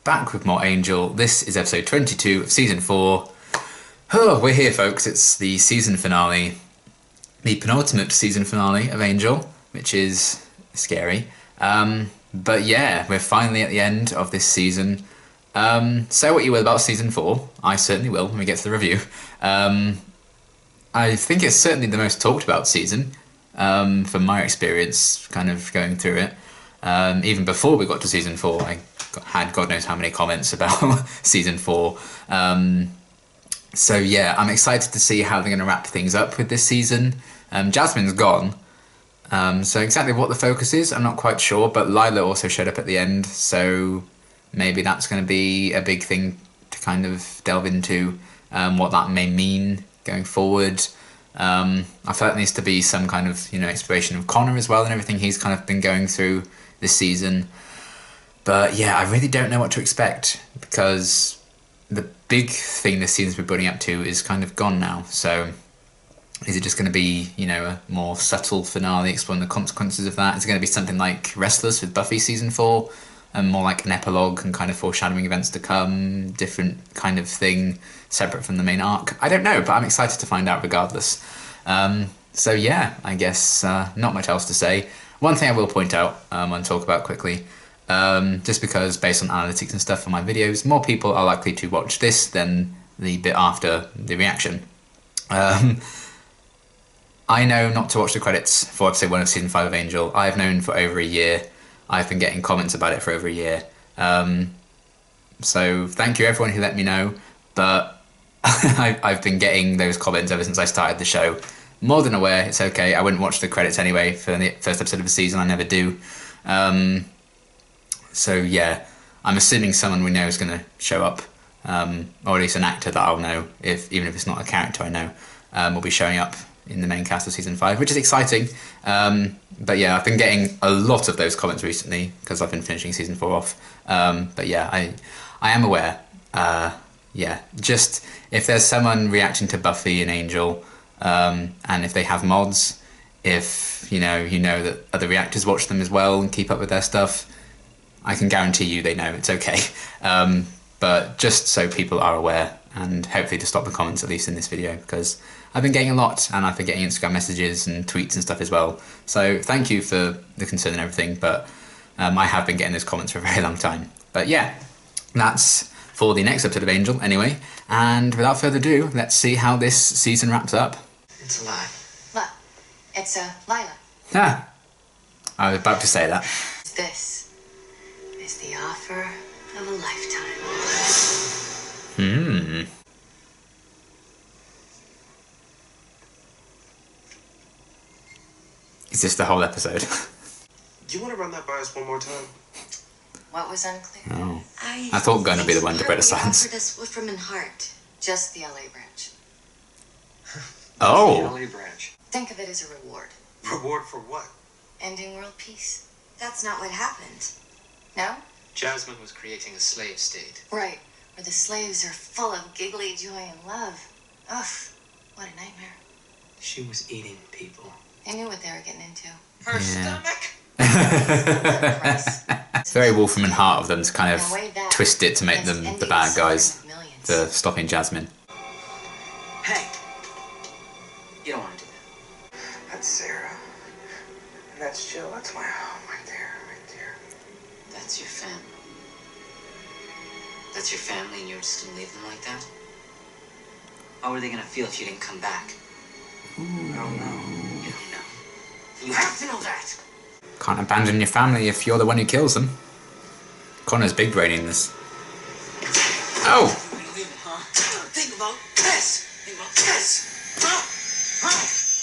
Back with more Angel. This is episode 22 of season 4. Oh, we're here, folks. It's the season finale. The penultimate season finale of Angel, which is scary. But yeah, we're finally at the end of this season. Say what you will about season 4. I certainly will when we get to the review. I think it's certainly the most talked about season, from my experience kind of going through it. Even before we got to season 4, I had God knows how many comments about season 4. So yeah, I'm excited to see how they're going to wrap things up with this season. Jasmine's gone, so exactly what the focus is, I'm not quite sure, but Lila also showed up at the end, so maybe that's going to be a big thing to kind of delve into, what that may mean going forward. I feel like there needs to be some kind of, exploration of Connor as well and everything he's kind of been going through this season. But yeah, I really don't know what to expect, because the big thing this season's been building up to is kind of gone now. So is it just going to be, a more subtle finale exploring the consequences of that? Is it going to be something like Restless with Buffy season 4, and more like an epilogue and kind of foreshadowing events to come, different kind of thing, separate from the main arc? I don't know, but I'm excited to find out regardless. So yeah, I guess not much else to say. One thing I will point out and talk about quickly, just because based on analytics and stuff for my videos, more people are likely to watch this than the bit after the reaction. I know not to watch the credits for episode 1 of season 5 of Angel. I've known for over a year. I've been getting comments about it for over a year. So thank you everyone who let me know, but I've been getting those comments ever since I started the show. More than aware, it's okay. I wouldn't watch the credits anyway for the first episode of the season. I never do. So yeah, I'm assuming someone we know is going to show up, or at least an actor that I'll know, even if it's not a character I know, will be showing up in the main cast of season 5, which is exciting. But yeah, I've been getting a lot of those comments recently because I've been finishing season 4 off. But yeah, I am aware. Yeah, just if there's someone reacting to Buffy and Angel, and if they have mods, if you know that other reactors watch them as well and keep up with their stuff, I can guarantee you they know it's okay. But just so people are aware, and hopefully to stop the comments, at least in this video, because I've been getting a lot, and I've been getting Instagram messages and tweets and stuff as well. So thank you for the concern and everything, but I have been getting those comments for a very long time. But yeah, that's for the next episode of Angel anyway, and without further ado, let's see how this season wraps up. It's a lie. What? It's Lila. Ah, I was about to say that. This is the offer of a lifetime. Is this the whole episode? Do you want to run that by us one more time? What was unclear? Oh. I thought Gunn would be the one to break the silence. Offered us Wolfram and Hart, just the LA branch. Oh. The LA branch. Think of it as a reward. Reward for what? Ending world peace. That's not what happened. No? Jasmine was creating a slave state. Right. Where the slaves are full of giggly joy and love. Ugh. What a nightmare. She was eating people. They knew what they were getting into. Her stomach? It's very Wolfram and Hart of them to kind of twist it to make them the bad guys for stopping Jasmine. Hey! You don't want to do that. That's Sarah. And that's Jill. That's my home right there, right there. That's your family. That's your family and you're just gonna leave them like that? How are they gonna feel if you didn't come back? I don't know. You don't know. You have to know that! Can't abandon your family if you're the one who kills them. Connor's big braining this. Oh! Think about this! Think about this!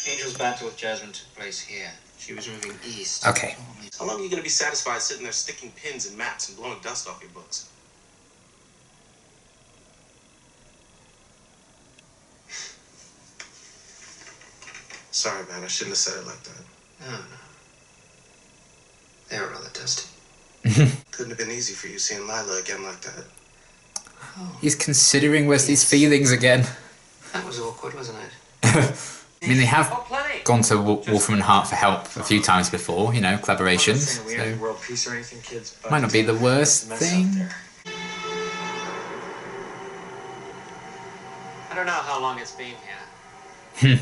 Angel's battle with Jasmine took place here. She was moving east. Okay. How long are you going to be satisfied sitting there sticking pins in maps and blowing dust off your books? Sorry, man. I shouldn't have said it like that. No. They were rather dusty. Couldn't have been easy for you seeing Lila again like that. He's considering Wesley's feelings again. That was awkward, wasn't it? I mean, they have gone to Wolfram and Hart for help a few times before, collaborations. So World peace or anything, kids, might not be the worst thing. don't know how long it's been here.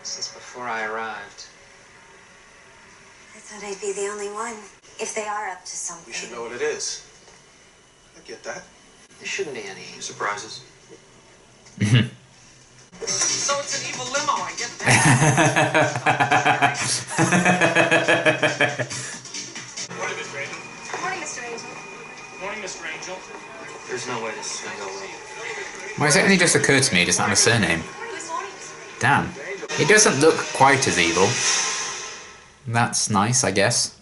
Since before I arrived. I thought I'd be the only one. If they are up to something. We should know what it is. I get that. There shouldn't be any. Surprises. So it's an evil limo, I get that. Morning, Mr. Angel. Morning, Mr. Angel. Morning, Mr. Angel. There's no way this is gonna go well. Well, it's only just occurred to me he doesn't have a surname. Damn. He doesn't look quite as evil. That's nice, I guess.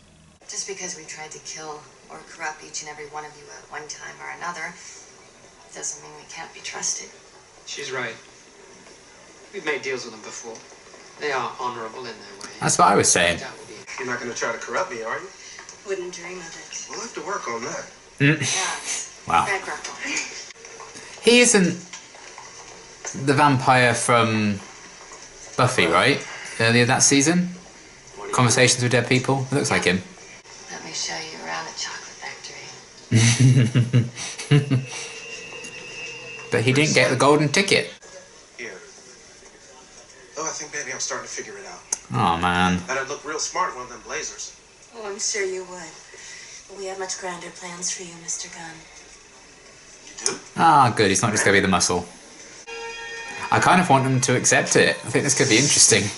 Just because we tried to kill or corrupt each and every one of you at one time or another doesn't mean we can't be trusted. She's right. We've made deals with them before. They are honorable in their way. That's what I was saying. That will be. You're not going to try to corrupt me, are you? Wouldn't dream of it. We'll have to work on that. Yeah. Wow. Red Grapple. He isn't the vampire from Buffy, right? Earlier that season? Conversations with Dead People? It looks like him. Let me show you around the chocolate factory. But he didn't get the golden ticket. Here. Oh, I think maybe I'm starting to figure it out. Oh man. And I'd look real smart in one of them blazers. Oh, I'm sure you would. But we have much grander plans for you, Mr. Gunn. You do? Ah, good. He's not just going to be the muscle. I kind of want him to accept it. I think this could be interesting.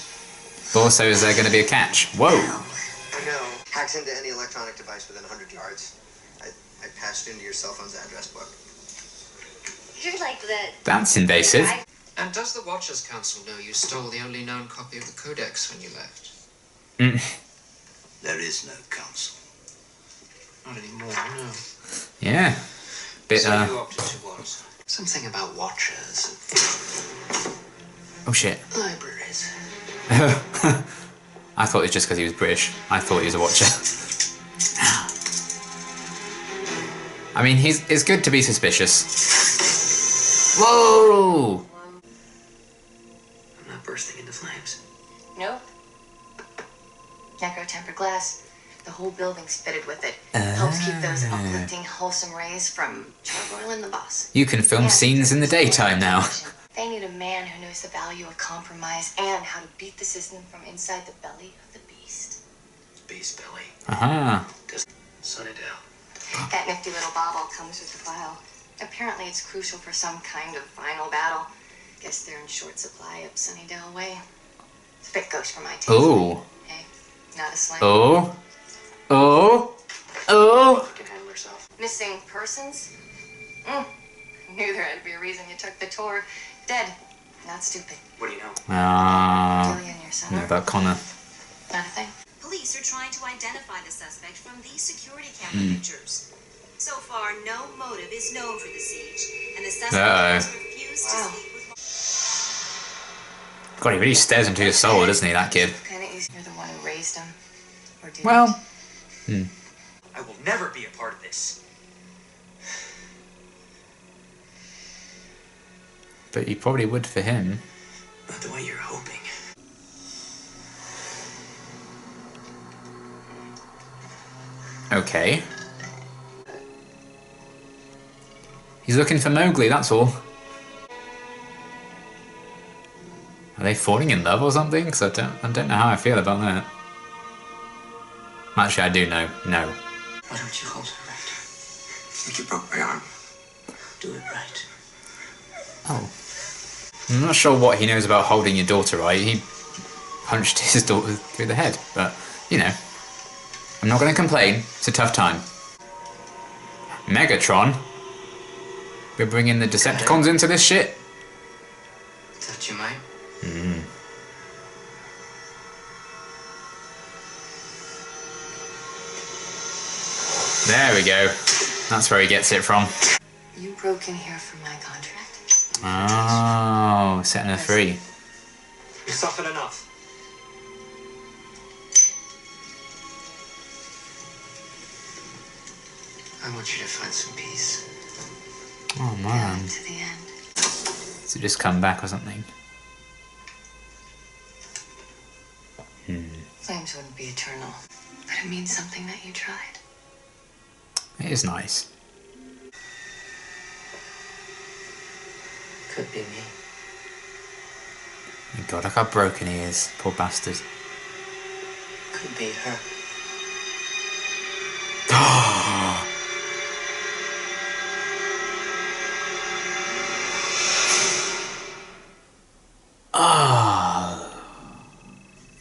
But also, is there going to be a catch? Whoa. I know. Hacks into any electronic device within 100 yards. I patched into your cell phone's address book. You're like the... That's invasive. And does the Watchers Council know you stole the only known copy of the Codex when you left? There is no council. Not anymore, no. Yeah. Bit, So you opted to what? Something about Watchers. Oh shit. Libraries. I thought it was just because he was British. I thought he was a watcher. I mean, it's good to be suspicious. Whoa! I'm not bursting into flames. Nope. Necro-tempered glass. The whole building's fitted with it. Helps keep those uplifting, wholesome rays from charbroiling the boss. You can film And scenes in the daytime now. They need a man who knows the value of compromise and how to beat the system from inside the belly of the beast. Beast belly. Aha. Sunnydale. That nifty little bauble comes with the file. Apparently it's crucial for some kind of final battle. Guess they're in short supply up Sunnydale way. Spit ghost for my taste. Oh. Hey, not a slang. Oh. Oh. Oh. Buffy can handle herself. Missing persons? Knew there had to be a reason you took the tour. Dead. Not stupid. What do you know? Ah. Gillian, your son. What about Connor? Not a thing. Police are trying to identify the suspect from these security camera pictures. So far, no motive is known for the siege, and the suspect has refused to speak with... God, he really stares into your soul, doesn't he, that kid? Kinda easy. You're the one who raised him. Or did Well. I will never be a part of this. But you probably would for him. Not the way you're hoping. Okay. He's looking for Mowgli, that's all. Are they falling in love or something? Because I don't know how I feel about that. Actually, I do know. No. Why don't you hold her right? Like you broke my arm. Do it right. Oh. I'm not sure what he knows about holding your daughter right. He punched his daughter through the head. But, you know. I'm not going to complain. It's a tough time. Megatron? We're bringing the Decepticons into this shit? Thought you might. There we go. That's where he gets it from. You broke in here for my contract? Oh, setting her free. You suffered enough. I want you to find some peace. Oh man. Down to the end. So just come back or something. Flames wouldn't be eternal, but it means something that you tried. It is nice. Could be me. Oh God, look how broken he is. Poor bastard. Could be her. Oh.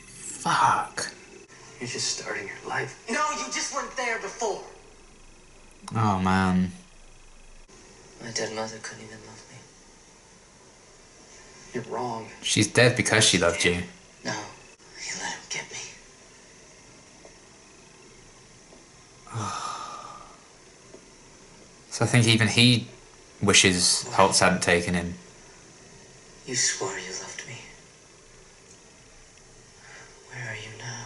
Fuck. You're just starting your life. No, you just weren't there before. Oh man. My dead mother couldn't even love me. You're wrong. She's dead because she loved you. No, you let him get me. So I think even he wishes Holtz hadn't taken him. You swore you loved me. Where are you now?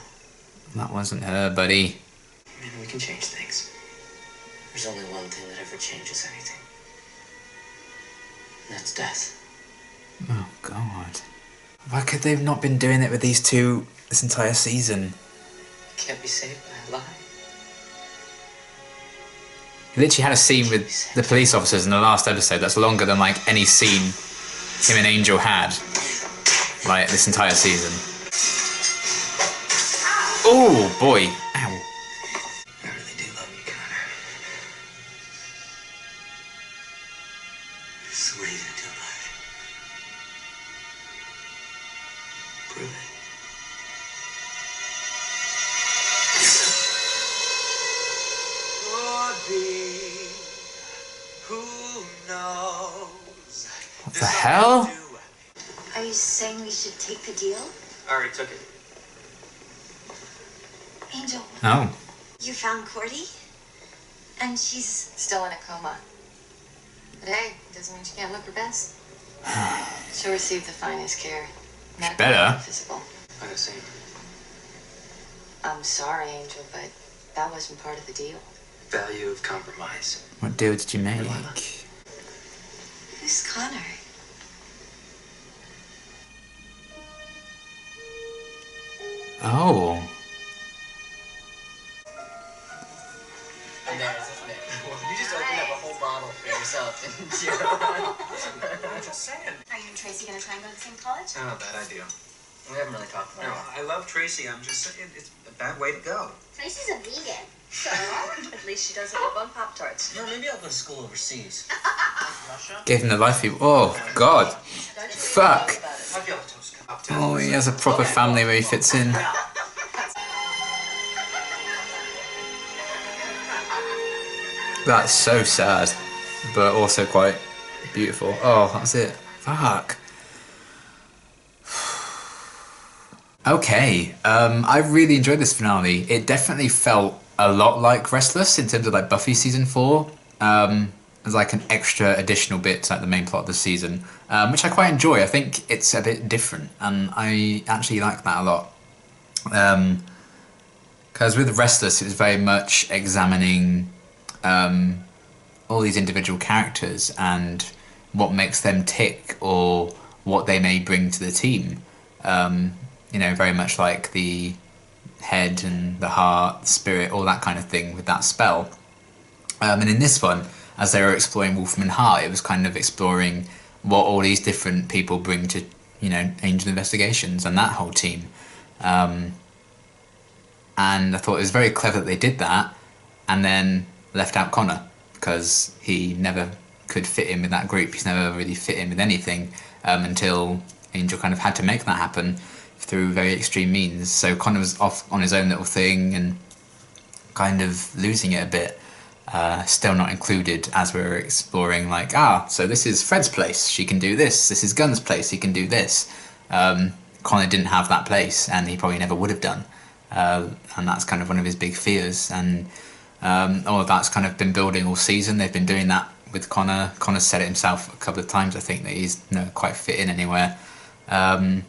That wasn't her, buddy. Maybe we can change things. There's only one thing that ever changes anything. And that's death. Oh God. Why could they have not been doing it with these two this entire season? You can't be saved by a lie. He literally had a scene with the police officers in the last episode that's longer than like any scene him and Angel had, like this entire season. Oh boy! Ow! I really do love you, Connor. So what are you gonna do about it? Prove it. Could be. Who knows? What the hell? Are you saying we should take the deal? I already took it. Angel, Oh. you found Cordy? And she's still in a coma. But hey, doesn't mean she can't look her best. She'll receive the finest care. Medical better. and physical. I gotta see. I'm sorry, Angel, but that wasn't part of the deal. Value of compromise. What deal did you make? Who's Connor? Oh. You just opened up a whole bottle for yourself, didn't you? I'm just saying. Are you and Tracy gonna try and go to the same college? Oh, bad idea. We haven't really talked about No, it. I love Tracy. I'm just saying it's a bad way to go. Tracy's a vegan. So, at least she doesn't live on Pop-Tarts. No, maybe I'll go to school overseas. Russia? Gave him the life he... Oh, God. Fuck. I feel a toast cup too. Oh, he has a proper family where he fits in. That's so sad, but also quite beautiful. Oh, that's it. Fuck. Okay, I really enjoyed this finale. It definitely felt a lot like Restless in terms of like Buffy season 4. As like an extra additional bit to like the main plot of the season, which I quite enjoy. I think it's a bit different, and I actually like that a lot. Because with Restless, it was very much examining all these individual characters and what makes them tick or what they may bring to the team. You know, very much like the head and the heart, the spirit, all that kind of thing with that spell. And in this one, as they were exploring Wolfram Hart, it was kind of exploring what all these different people bring to, you know, Angel Investigations and that whole team. And I thought it was very clever that they did that and then left out Connor, because he never could fit in with that group. He's never really fit in with anything until Angel kind of had to make that happen through very extreme means. So Connor was off on his own little thing and kind of losing it a bit. Still not included as we were exploring, like, so this is Fred's place, she can do this. This is Gunn's place, he can do this. Connor didn't have that place, and he probably never would have done. And that's kind of one of his big fears. And all of that's kind of been building all season. They've been doing that with Connor. Connor's said it himself a couple of times, I think, that he's not quite fit in anywhere. And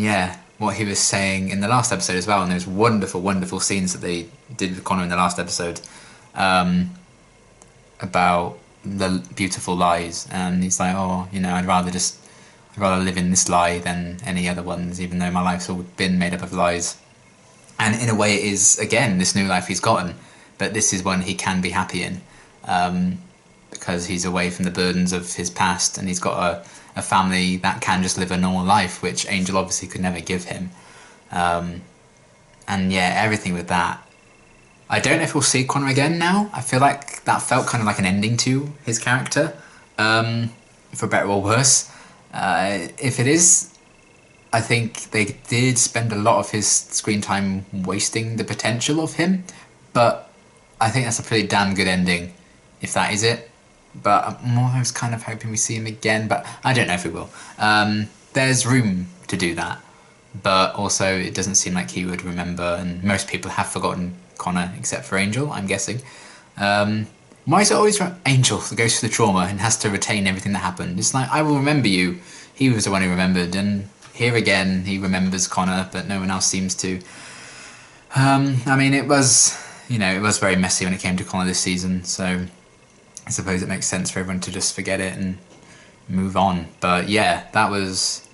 yeah, what he was saying in the last episode as well, and those wonderful, wonderful scenes that they did with Connor in the last episode, about the beautiful lies. And he's like, you know, I'd rather live in this lie than any other ones, even though my life's all been made up of lies. And in a way it is, again, this new life he's gotten, but this is one he can be happy in. because he's away from the burdens of his past, and he's got a family that can just live a normal life, which Angel obviously could never give him. And yeah, everything with that. I don't know if we'll see Connor again now. I feel like that felt kind of like an ending to his character, for better or worse. If it is, I think they did spend a lot of his screen time wasting the potential of him, but I think that's a pretty damn good ending, if that is it. But I was kind of hoping we see him again, but I don't know if we will. There's room to do that, but also it doesn't seem like he would remember, and most people have forgotten Connor, except for Angel, I'm guessing. Why is it always Angel that goes through the trauma and has to retain everything that happened? It's like, I will remember you. He was the one who remembered, and here again, he remembers Connor, but no one else seems to. I mean, it was very messy when it came to Connor this season, so I suppose it makes sense for everyone to just forget it and move on. But yeah, that was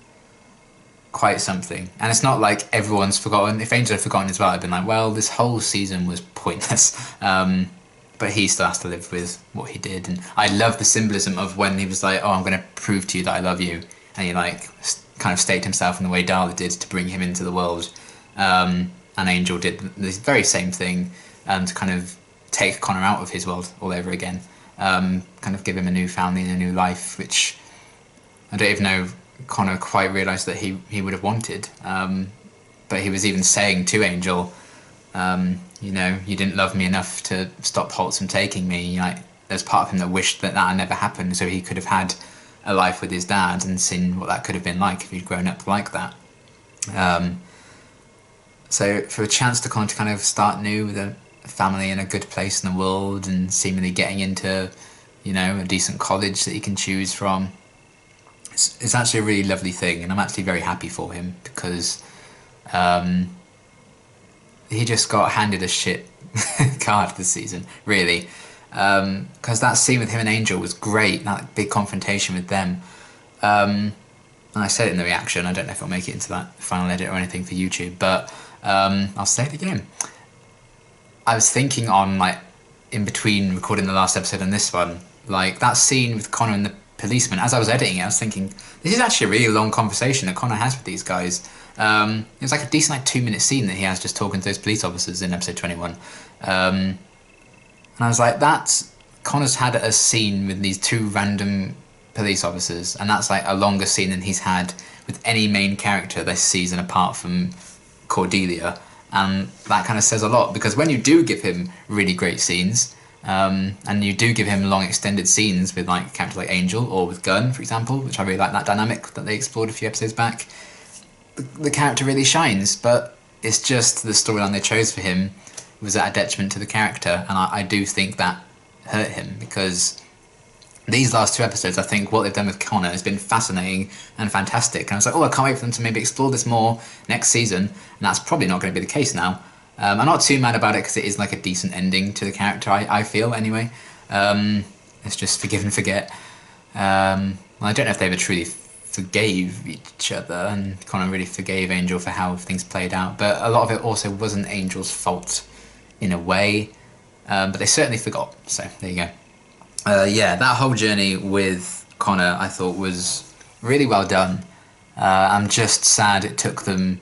quite something. And it's not like everyone's forgotten. If Angel had forgotten as well, I'd been like, well, this whole season was pointless. But he still has to live with what he did. And I love the symbolism of when he was like, oh, I'm going to prove to you that I love you. And he like kind of staked himself in the way Darla did to bring him into the world. And Angel did the very same thing to kind of take Connor out of his world all over again. Kind of give him a new family and a new life, which I don't even know Connor quite realised that he would have wanted. But he was even saying to Angel, you didn't love me enough to stop Holtz from taking me. Like, there's part of him that wished that had never happened, so he could have had a life with his dad and seen what that could have been like if he'd grown up like that. So for a chance to kind of start new with a family in a good place in the world, and seemingly getting into, a decent college that he can choose from, it's actually a really lovely thing, and I'm actually very happy for him, because he just got handed a shit card this season, really. Because that scene with him and Angel was great, that big confrontation with them. And I said it in the reaction, I don't know if I'll make it into that final edit or anything for YouTube, but I'll say it again. I was thinking on, in between recording the last episode and this one, that scene with Connor and the policeman, as I was editing it, I was thinking, this is actually a really long conversation that Connor has with these guys. It was a decent 2-minute scene that he has just talking to those police officers in episode 21. And I was like, Connor's had a scene with these 2 random police officers, and that's a longer scene than he's had with any main character this season apart from Cordelia. And that kind of says a lot, because when you do give him really great scenes, and you do give him long extended scenes with a character like Angel or with Gunn, for example, which I really like that dynamic that they explored a few episodes back, the character really shines. But it's just the storyline they chose for him was at a detriment to the character, and I do think that hurt him, because these last 2 episodes, I think what they've done with Connor has been fascinating and fantastic, and I was like, I can't wait for them to maybe explore this more next season, and that's probably not going to be the case now. I'm not too mad about it, because it is a decent ending to the character, I feel, anyway. It's just forgive and forget. I don't know if they ever truly forgave each other, and Connor really forgave Angel for how things played out, but a lot of it also wasn't Angel's fault in a way, but they certainly forgot, so there you go. That whole journey with Connor I thought was really well done. I'm just sad it took them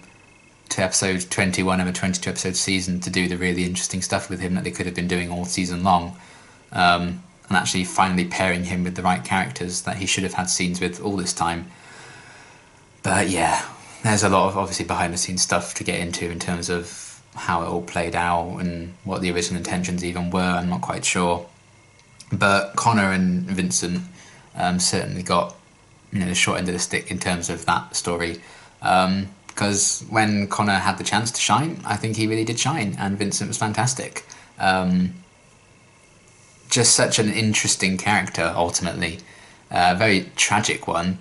to episode 21 of a 22 episode season to do the really interesting stuff with him that they could have been doing all season long, and actually finally pairing him with the right characters that he should have had scenes with all this time. But yeah, there's a lot of obviously behind the scenes stuff to get into in terms of how it all played out and what the original intentions even were. I'm not quite sure, but Connor and Vincent certainly got the short end of the stick in terms of that story, because when Connor had the chance to shine, I think he really did shine, and Vincent was fantastic. Just such an interesting character, ultimately. A very tragic one,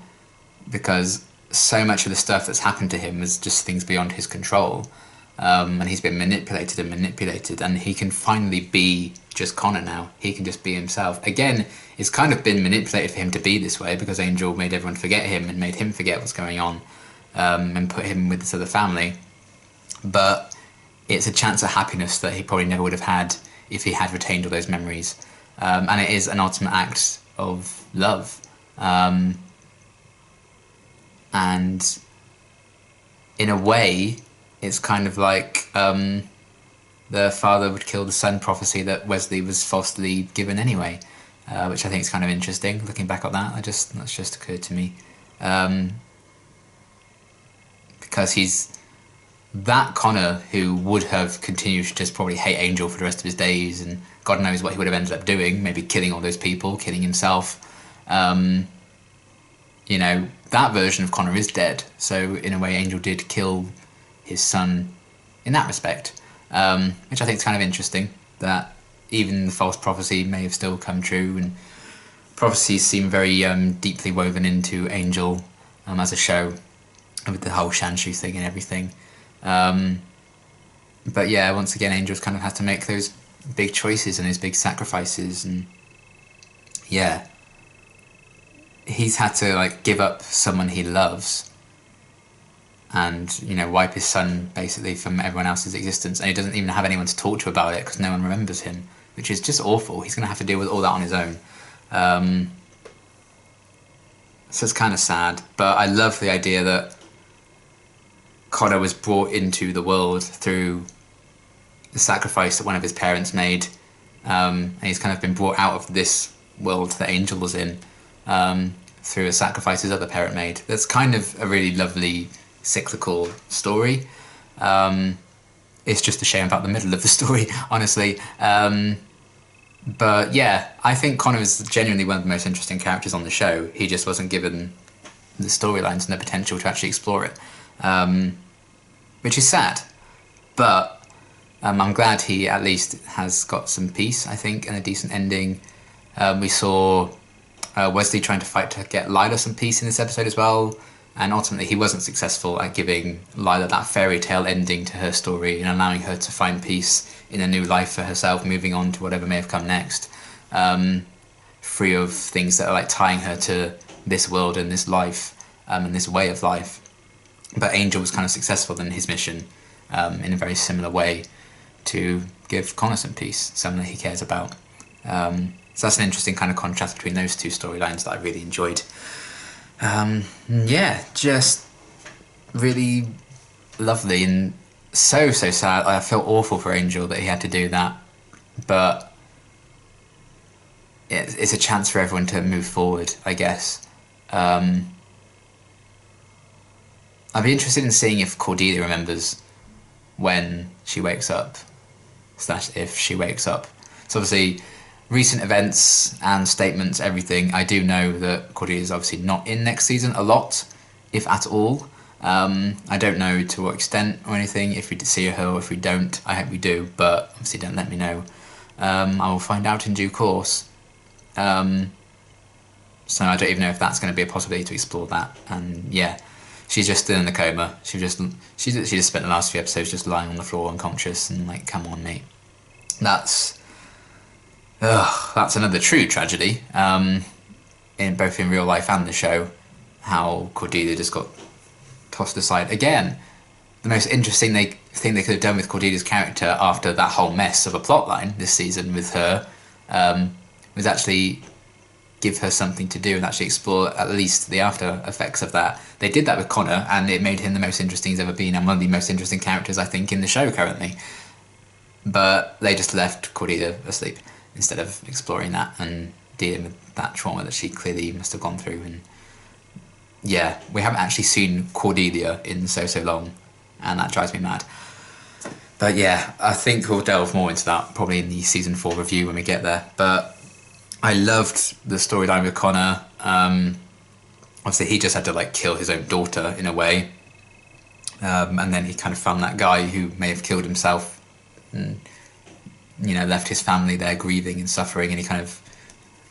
because so much of the stuff that's happened to him was just things beyond his control. And he's been manipulated, and he can finally be just Connor now. He can just be himself. Again, it's kind of been manipulated for him to be this way, because Angel made everyone forget him and made him forget what's going on, and put him with this other family. But it's a chance of happiness that he probably never would have had if he had retained all those memories. and it is an ultimate act of love. And in a way, it's kind of like the father would kill the son prophecy that Wesley was falsely given anyway, which I think is kind of interesting. Looking back at that, that's just occurred to me, because he's that Connor who would have continued to just probably hate Angel for the rest of his days, and God knows what he would have ended up doing, maybe killing all those people, killing himself. You know, that version of Connor is dead, so in a way Angel did kill his son in that respect, which I think is kind of interesting, that even the false prophecy may have still come true, and prophecies seem very deeply woven into Angel as a show, with the whole Shanshu thing and everything. But yeah, once again, Angel's kind of had to make those big choices and those big sacrifices, and yeah, he's had to like give up someone he loves, and you know, wipe his son basically from everyone else's existence, and he doesn't even have anyone to talk to about it because no one remembers him, which is just awful. He's going to have to deal with all that on his own. So it's kind of sad, but I love the idea that Connor was brought into the world through the sacrifice that one of his parents made, and he's kind of been brought out of this world that Angel was in through a sacrifice his other parent made. That's kind of a really lovely cyclical story. It's just a shame about the middle of the story, honestly. But yeah, I think Connor is genuinely one of the most interesting characters on the show. He just wasn't given the storylines and the potential to actually explore it, which is sad. But I'm glad he at least has got some peace, I think, and a decent ending. We saw Wesley trying to fight to get Lila some peace in this episode as well, and ultimately he wasn't successful at giving Lila that fairy tale ending to her story and allowing her to find peace in a new life for herself, moving on to whatever may have come next, free of things that are like tying her to this world and this life, and this way of life. But Angel was kind of successful in his mission, in a very similar way, to give Connor some peace, something that he cares about. So that's an interesting kind of contrast between those two storylines that I really enjoyed. Yeah, just really lovely, and so sad. I felt awful for Angel that he had to do that, but it's a chance for everyone to move forward, I guess. I'd be interested in seeing if Cordelia remembers when she wakes up, / if she wakes up. So obviously, recent events and statements, everything, I do know that Cordelia is obviously not in next season a lot, if at all. I don't know to what extent or anything, if we see her or if we don't. I hope we do, but obviously don't let me know. I will find out in due course. So I don't even know if that's going to be a possibility to explore that. And yeah, she's just still in the coma. She just spent the last few episodes just lying on the floor unconscious, and like, come on, mate. That's another true tragedy, in both in real life and the show, how Cordelia just got tossed aside again. The most interesting thing they could have done with Cordelia's character after that whole mess of a plotline this season with her, was actually give her something to do and actually explore at least the after effects of that. They did that with Connor, and it made him the most interesting he's ever been, and one of the most interesting characters, I think, in the show currently. But they just left Cordelia asleep instead of exploring that and dealing with that trauma that she clearly must have gone through. And yeah, we haven't actually seen Cordelia in so long, and that drives me mad. But yeah, I think we'll delve more into that probably in the season 4 review when we get there. But I loved the storyline with Connor. Obviously he just had to like kill his own daughter in a way, and then he kind of found that guy who may have killed himself, and you know, left his family there grieving and suffering, and he kind of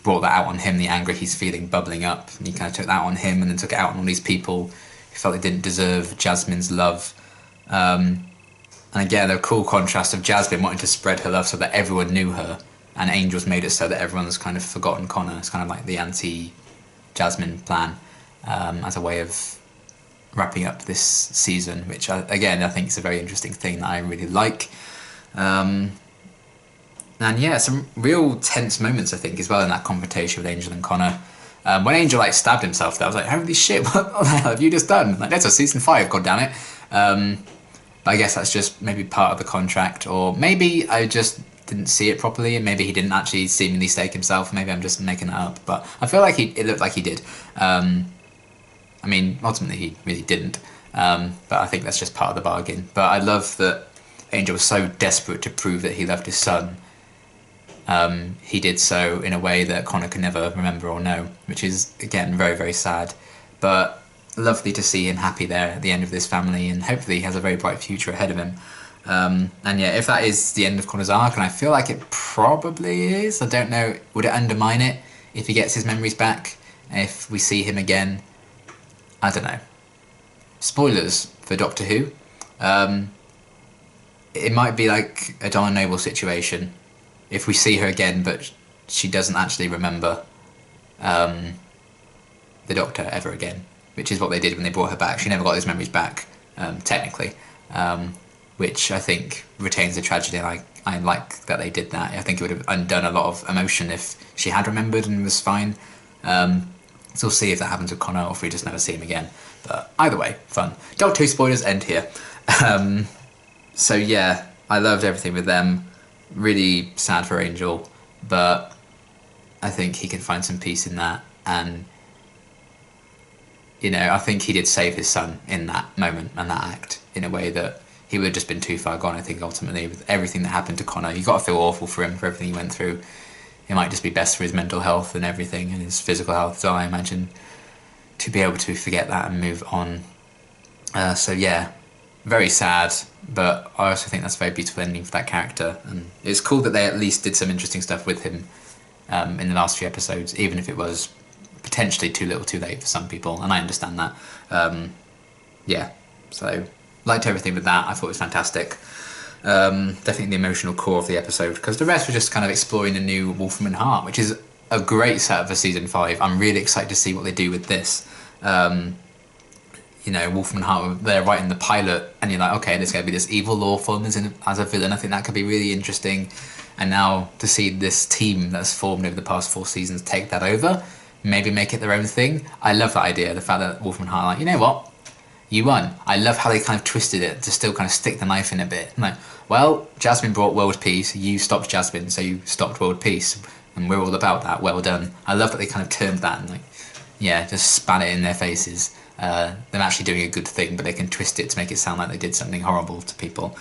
brought that out on him, the anger he's feeling bubbling up, and he kind of took that on him and then took it out on all these people who felt they didn't deserve Jasmine's love. And again, the cool contrast of Jasmine wanting to spread her love so that everyone knew her, and Angel's made it so that everyone's kind of forgotten Connor. It's kind of like the anti-Jasmine plan, as a way of wrapping up this season, which I think is a very interesting thing that I really like. And yeah, some real tense moments, I think, as well in that confrontation with Angel and Connor. When Angel like stabbed himself, I was like, holy shit, what the hell have you just done? Like, that's a season 5, goddammit. But I guess that's just maybe part of the contract, or maybe I just didn't see it properly, and maybe he didn't actually seemingly stake himself. Maybe I'm just making it up, but I feel like it looked like he did. I mean, ultimately he really didn't, but I think that's just part of the bargain. But I love that Angel was so desperate to prove that he loved his son. He did so in a way that Connor could never remember or know, which is, again, very, very sad. But lovely to see him happy there at the end of this family, and hopefully he has a very bright future ahead of him. And yeah, if that is the end of Connor's arc, and I feel like it probably is, I don't know, would it undermine it if he gets his memories back, if we see him again? I don't know. Spoilers for Doctor Who. It might be like a Donna Noble situation, if we see her again but she doesn't actually remember the Doctor ever again, which is what they did when they brought her back. She never got those memories back, technically, which I think retains the tragedy. I like that they did that. I think it would have undone a lot of emotion if she had remembered and was fine. So we'll see if that happens with Connor, or if we just never see him again. But either way, fun. Doctor Who spoilers end here. So yeah, I loved everything with them. Really sad for Angel, but I think he can find some peace in that. And, you know, I think he did save his son in that moment and that act in a way that he would have just been too far gone, I think, ultimately, with everything that happened to Connor. You got to feel awful for him, for everything he went through. It might just be best for his mental health and everything, and his physical health as well, I imagine, to be able to forget that and move on. So yeah, very sad, but I also think that's a very beautiful ending for that character, and it's cool that they at least did some interesting stuff with him in the last few episodes, even if it was potentially too little too late for some people, and I understand that. Yeah, so liked everything with that. I thought it was fantastic. Definitely the emotional core of the episode, because the rest were just kind of exploring the new Wolfram and Hart, which is a great setup for season 5. I'm really excited to see what they do with this. You know, Wolfram and Hart, they're writing the pilot, and you're like, okay, there's going to be this evil law firm as a villain. I think that could be really interesting. And now to see this team that's formed over the past 4 seasons take that over, maybe make it their own thing. I love that idea, the fact that Wolfram and Hart are like, you know what? You won. I love how they kind of twisted it to still kind of stick the knife in a bit. I'm like, well, Jasmine brought world peace, you stopped Jasmine, so you stopped world peace, and we're all about that. Well done. I love that they kind of turned that and, like, yeah, just spat it in their faces. Them actually doing a good thing, but they can twist it to make it sound like they did something horrible to people.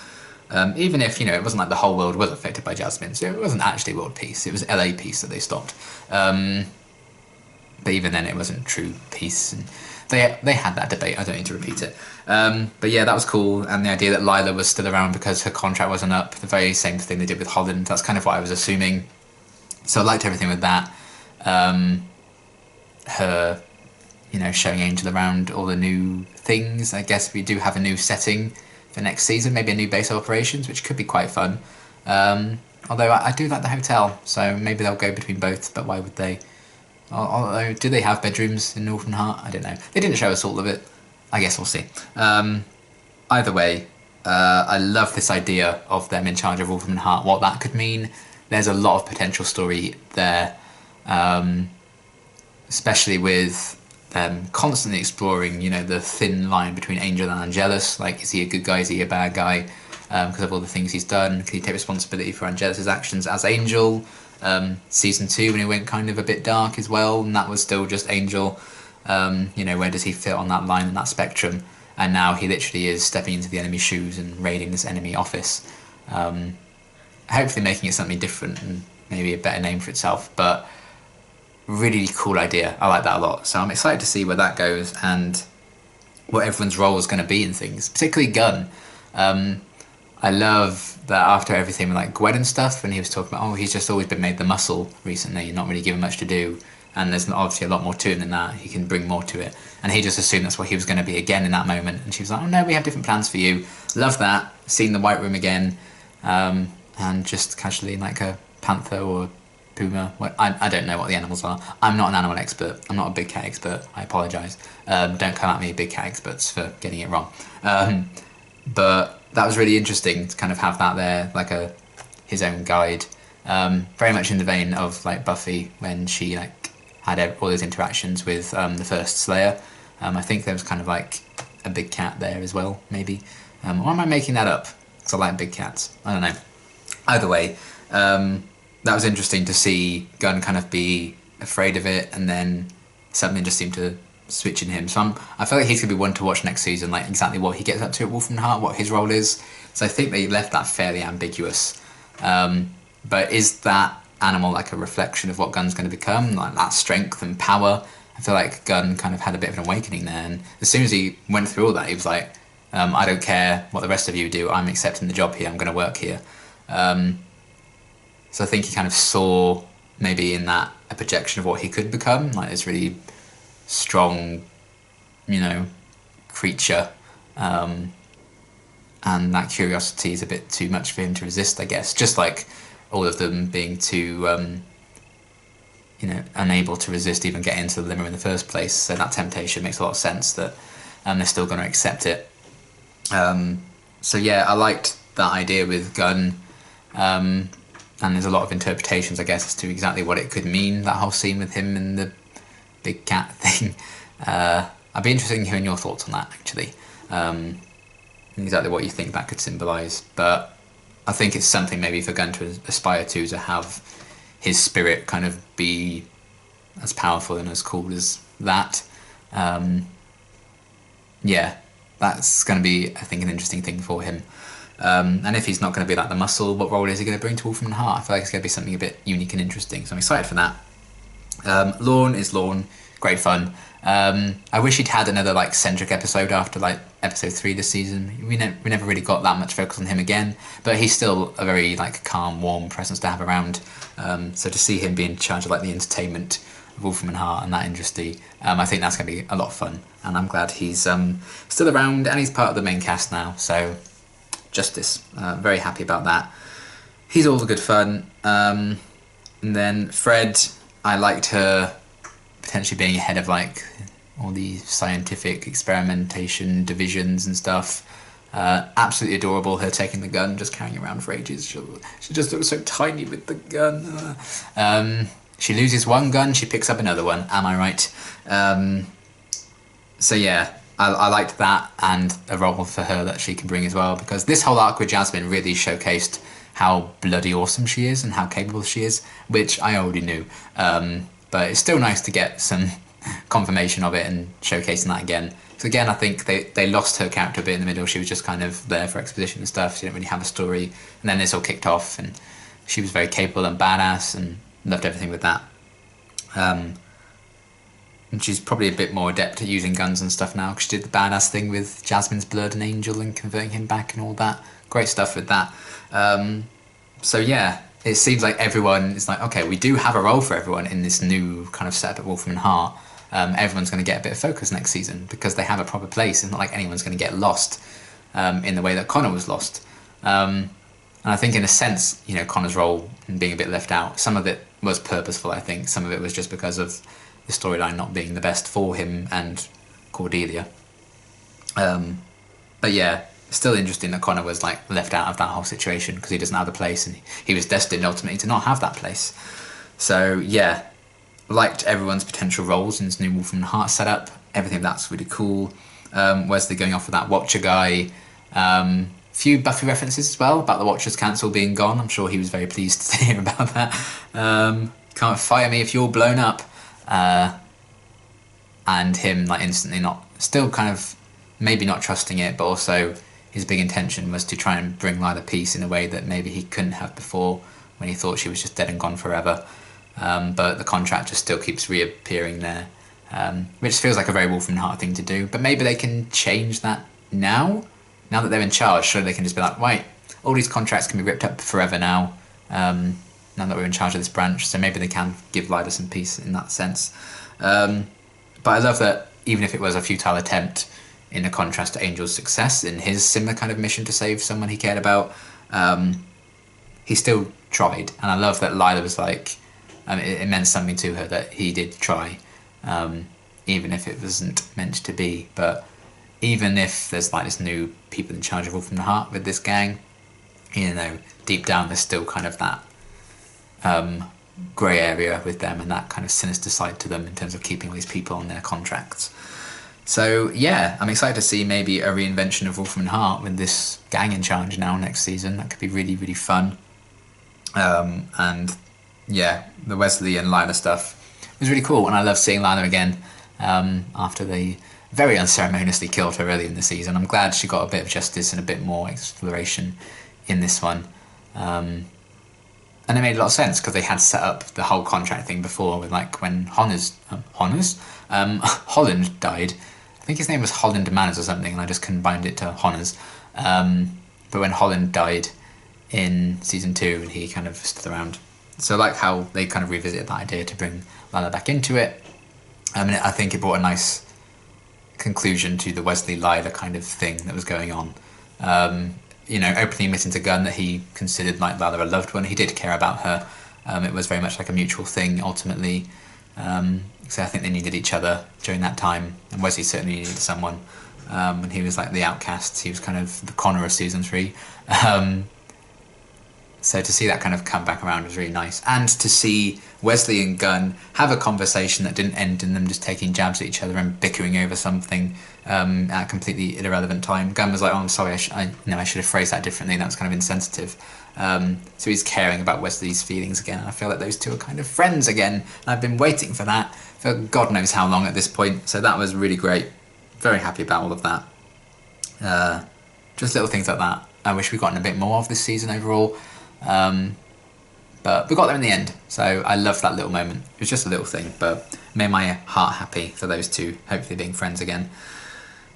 Even if, you know, it wasn't like the whole world was affected by Jasmine, so it wasn't actually world peace, it was LA peace that they stopped. But even then it wasn't true peace, and they had that debate, I don't need to repeat it. But yeah, that was cool, and the idea that Lila was still around because her contract wasn't up, the very same thing they did with Holland, that's kind of what I was assuming. So I liked everything with that. Her, you know, showing Angel around all the new things. I guess we do have a new setting for next season, maybe a new base of operations, which could be quite fun. Although I do like the hotel, so maybe they'll go between both, but why would they? Although, do they have bedrooms in Wolfram and Hart? I don't know. They didn't show us all of it. I guess we'll see. Either way, I love this idea of them in charge of Wolfram and Hart, what that could mean. There's a lot of potential story there, especially with them constantly exploring, you know, the thin line between Angel and Angelus. Like, is he a good guy? Is he a bad guy? Because of all the things he's done. Can he take responsibility for Angelus's actions as Angel? Season 2, when he went kind of a bit dark as well, and that was still just Angel. You know, where does he fit on that line and that spectrum? And now he literally is stepping into the enemy's shoes and raiding this enemy office. Hopefully making it something different and maybe a better name for itself, but really cool idea. I like that a lot. So I'm excited to see where that goes and what everyone's role is going to be in things, particularly Gunn. I love that after everything with like Gwen and stuff, when he was talking about, oh, he's just always been made the muscle recently and not really given much to do, and there's obviously a lot more to him than that, he can bring more to it, and he just assumed that's what he was going to be again in that moment, and she was like, oh no, we have different plans for you. Love that, seeing the White Room again, and just casually like a panther or puma, I don't know what the animals are. I'm not an animal expert, I'm not a big cat expert, I apologise. Don't come at me, big cat experts, for getting it wrong. But that was really interesting to kind of have that there, like his own guide, Very much in the vein of like Buffy when she like had all those interactions with the first Slayer. I think there was kind of like a big cat there as well, maybe. Or am I making that up? Because I like big cats. I don't know. Either way, that was interesting to see Gunn kind of be afraid of it, and then something just seemed to switch in him. So I feel like he's going to be one to watch next season, like exactly what he gets up to at Wolf and Hart, what his role is. So I think they left that fairly ambiguous. But is that animal like a reflection of what Gunn's going to become, like that strength and power? I feel like Gunn kind of had a bit of an awakening there, and as soon as he went through all that, he was like, I don't care what the rest of you do, I'm accepting the job here, I'm going to work here. So I think he kind of saw maybe in that a projection of what he could become, like this really strong, creature. And that curiosity is a bit too much for him to resist, I guess. Just like all of them being too, unable to resist even getting into the Limmer in the first place. So that temptation makes a lot of sense that they're still going to accept it. So yeah, I liked that idea with Gunn. And there's a lot of interpretations, I guess, as to exactly what it could mean, that whole scene with him and the big cat thing. I'd be interested in hearing your thoughts on that, actually. Exactly what you think that could symbolise. But I think it's something maybe for Gunn to aspire to have his spirit kind of be as powerful and as cool as that. Yeah, that's going to be, I think, an interesting thing for him. And if he's not going to be like the muscle, what role is he going to bring to Wolfram and Hart? I feel like it's going to be something a bit unique and interesting, so I'm excited for that. Lorne is Lorne, great fun. I wish he'd had another like centric episode after like episode 3 this season. We never really got that much focus on him again, but he's still a very like calm, warm presence to have around. So to see him be in charge of like the entertainment of Wolfram and Hart and that industry, I think that's going to be a lot of fun. And I'm glad he's still around and he's part of the main cast now. So justice, very happy about that. He's all the good fun. And then Fred, I liked her potentially being ahead of like all the scientific experimentation divisions and stuff. Absolutely adorable, her taking the gun, just carrying it around for ages. She just looks so tiny with the gun. She loses one gun, she picks up another one, am I right? So yeah, I liked that, and a role for her that she can bring as well, because this whole arc with Jasmine really showcased how bloody awesome she is and how capable she is, which I already knew. But it's still nice to get some confirmation of it and showcasing that again. So again, I think they lost her character a bit in the middle. She was just kind of there for exposition and stuff. She didn't really have a story. And then this all kicked off, and she was very capable and badass, and loved everything with that. And she's probably a bit more adept at using guns and stuff now, because she did the badass thing with Jasmine's blood and Angel and converting him back and all that. Great stuff with that. So yeah, it seems like everyone is like, okay, we do have a role for everyone in this new kind of setup at Wolfram and Hart. Everyone's going to get a bit of focus next season because they have a proper place. It's not like anyone's going to get lost in the way that Connor was lost. And I think in a sense, Connor's role in being a bit left out, some of it was purposeful, I think. Some of it was just because of the storyline not being the best for him and Cordelia. But yeah, it's still interesting that Connor was like left out of that whole situation because he doesn't have a place, and he was destined ultimately to not have that place. So yeah, liked everyone's potential roles in this new Wolfram and Hart setup. Everything that's really cool. Wesley going off with that Watcher guy. Few Buffy references as well about the Watcher's Council being gone. I'm sure he was very pleased to hear about that. Can't fire me if you're blown up. And him like instantly still kind of maybe not trusting it, but also his big intention was to try and bring Lila peace in a way that maybe he couldn't have before when he thought she was just dead and gone forever. But the contract just still keeps reappearing there, which feels like a very Wolfram and Hart thing to do. But maybe they can change that now that they're in charge. Surely they can just be like, right, all these contracts can be ripped up forever now. Now that we're in charge of this branch, so maybe they can give Lila some peace in that sense. But I love that even if it was a futile attempt, in a contrast to Angel's success in his similar kind of mission to save someone he cared about, he still tried. And I love that Lila was like, it meant something to her that he did try, even if it wasn't meant to be. But even if there's like this new people in charge of Wolfram and Hart with this gang, deep down there's still kind of that grey area with them and that kind of sinister side to them in terms of keeping all these people on their contracts. So yeah, I'm excited to see maybe a reinvention of Wolfram and Hart with this gang in charge now next season. That could be really, really fun. And yeah, the Wesley and Lila stuff was really cool, and I love seeing Lila again after they very unceremoniously killed her early in the season. I'm glad she got a bit of justice and a bit more exploration in this one. And it made a lot of sense because they had set up the whole contract thing before with like when Holland died. I think his name was Holland Manners or something, and I just combined it to Honners. But when Holland died in season 2, and he kind of stood around. So I like how they kind of revisited that idea to bring Lila back into it. And I think it brought a nice conclusion to the Wesley Lila kind of thing that was going on. You know, openly admitting to Gunn that he considered like Lila a loved one. He did care about her. It was very much like a mutual thing ultimately. So I think they needed each other during that time, and Wesley certainly needed someone. And he was like the outcast. He was kind of the Connor of season 3. So to see that kind of come back around was really nice, and to see Wesley and Gunn have a conversation that didn't end in them just taking jabs at each other and bickering over something at a completely irrelevant time. Gunn was like, "Oh, I'm sorry, I should have phrased that differently. That was kind of insensitive." So he's caring about Wesley's feelings again, and I feel like those two are kind of friends again. And I've been waiting for that for God knows how long at this point. So that was really great. Very happy about all of that. Just little things like that. I wish we'd gotten a bit more of this season overall. But we got there in the end, so I loved that little moment. It was just a little thing, but made my heart happy for those two hopefully being friends again.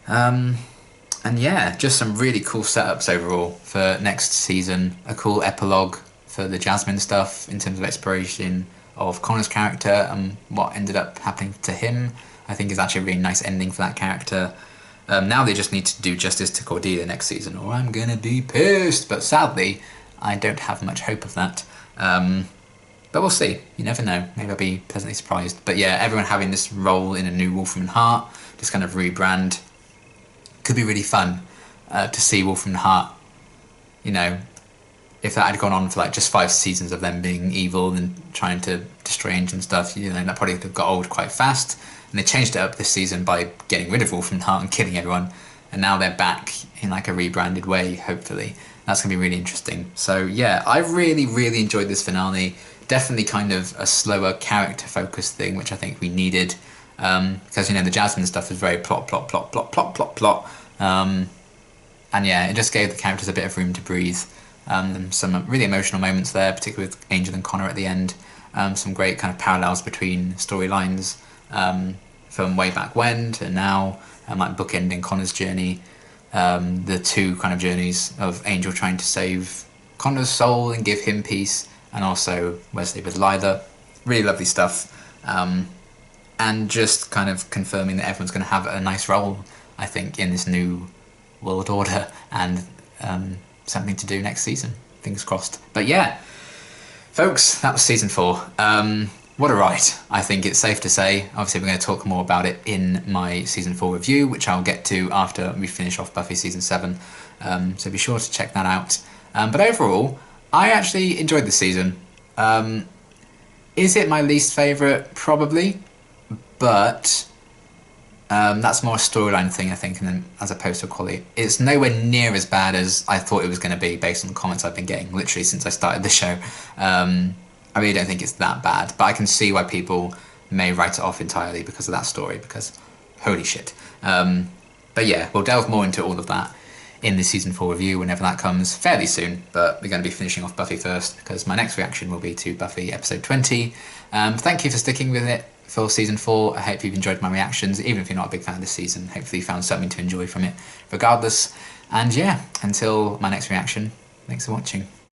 And yeah, just some really cool setups overall for next season. A cool epilogue for the Jasmine stuff in terms of exploration of Connor's character and what ended up happening to him. I think is actually a really nice ending for that character. Now they just need to do justice to Cordelia next season, or I'm gonna be pissed. But sadly, I don't have much hope of that. But we'll see. You never know. Maybe I'll be pleasantly surprised. But yeah, everyone having this role in a new Wolfram and Hart, this kind of rebrand, could be really fun to see Wolfram and Hart. You know, if that had gone on for like just 5 seasons of them being evil and trying to destroy Angel and stuff, you know, that probably got old quite fast. And they changed it up this season by getting rid of Wolfram and Hart and killing everyone. And now they're back in like a rebranded way, hopefully. That's going to be really interesting. So yeah, I really, really enjoyed this finale. Definitely kind of a slower character-focused thing, which I think we needed. Because, you know, the Jasmine stuff is very plot. And yeah, it just gave the characters a bit of room to breathe. Some really emotional moments there, particularly with Angel and Connor at the end. Some great kind of parallels between storylines from way back when to now, like bookending Connor's journey. The two kind of journeys of Angel trying to save Connor's soul and give him peace, and also Wesley with Lila. Really lovely stuff. And just kind of confirming that everyone's going to have a nice role, I think, in this new world order, and something to do next season. Fingers crossed. But yeah, folks, that was season 4. What a ride, I think it's safe to say. Obviously, we're going to talk more about it in my season 4 review, which I'll get to after we finish off Buffy season 7. So be sure to check that out. But overall, I actually enjoyed this season. Is it my least favourite? Probably. But that's more a storyline thing, I think, as opposed to quality. It's nowhere near as bad as I thought it was going to be based on the comments I've been getting, literally since I started the show. I really don't think it's that bad, but I can see why people may write it off entirely because of that story, because holy shit. But yeah, we'll delve more into all of that in the season 4 review whenever that comes fairly soon, but we're going to be finishing off Buffy first because my next reaction will be to Buffy episode 20. Thank you for sticking with it for season 4. I hope you've enjoyed my reactions, even if you're not a big fan of this season. Hopefully you found something to enjoy from it regardless. And yeah, until my next reaction, thanks for watching.